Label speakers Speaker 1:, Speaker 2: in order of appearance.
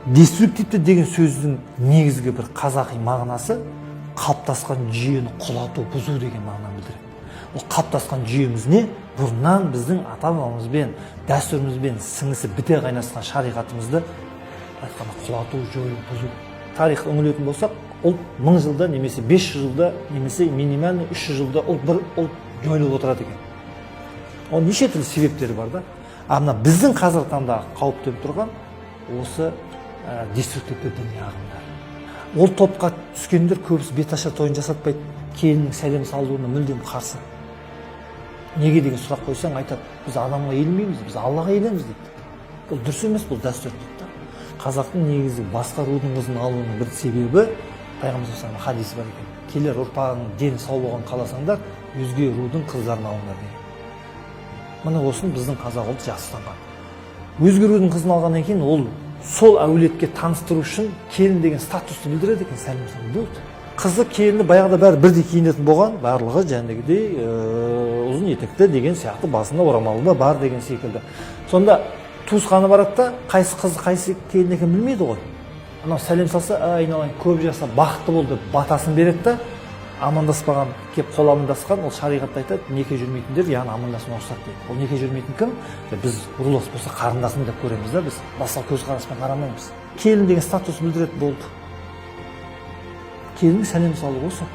Speaker 1: деструктивті деген сөздің негізгі бір қазақи мағынасы қалыптасқан жүйені құлату, бұзу деген мағынаны білдіреді. Ол қалыптасқан жүйеміз не? Бұрыннан біздің ата-бабамызбен, дәстүрімізбен сіңісі біте қайнасқан шариғатымызды айтқанда құлату, жою, бұзу. Тарихқа үңілетін болсақ, ол 1000 жылда немесе 500 жылда немесе минимальный 300 жылда ол жойылып отырады екен. Ол неше түрлі себептері бар да. Мына біздің қазіргі таңдағы қауіп төніп тұрған осы деструктивті діни ағымдар. Ол топқа түскендер көбісі беташар тойын жасатпайды, келіннің сәлем салуына мүлдем қарсы. Неге деген сұрақ қойсаң, айтады, біз адамға елмейміз, біз Аллаға елеміз дейді. Бұл дұрыс емес, бұл дәстүр дейді. Қазақтың негізі басқа рудың қызын алуының бір себебі Пайғамбар саллаллаху хадисі бар екен. Келер ұрпағың дені сау болған қаласаңдар, өзге рудың қыздарын алыңдар деген. Міне осыны біздің қазақ ұлты жақсы ұстанған. Өзге рудың қызын алғаннан кейін ол сол әулетке таныстыру үшін келін деген статусты білдіреді екен, сәлем болды. Қызы келіні баяғыда бәрі бірдей киінетін болған, барлығы жәндегідей ұзын етекті деген сияқты, басында орамалы бар деген секілді. Сонда туысқаны барады да, қайсы қызы қайсы келін екенін білмейді ғой. Анау сәлем салса, айналайын көп жаса бақытты болды, батасын береді да, амандаспаған кеп қол амандасқан, ол шариғатта айтады, неке жүрмейтіндер яғни амандасуға рұқсат дейді. Ол неке жүрмейтін кім? Біз рулас болса қарындасын деп көреміз да, біз басқа көзқараспен қарамаймыз. Келін деген статус білдіреді, болды. Келіннің сәлем салу осы.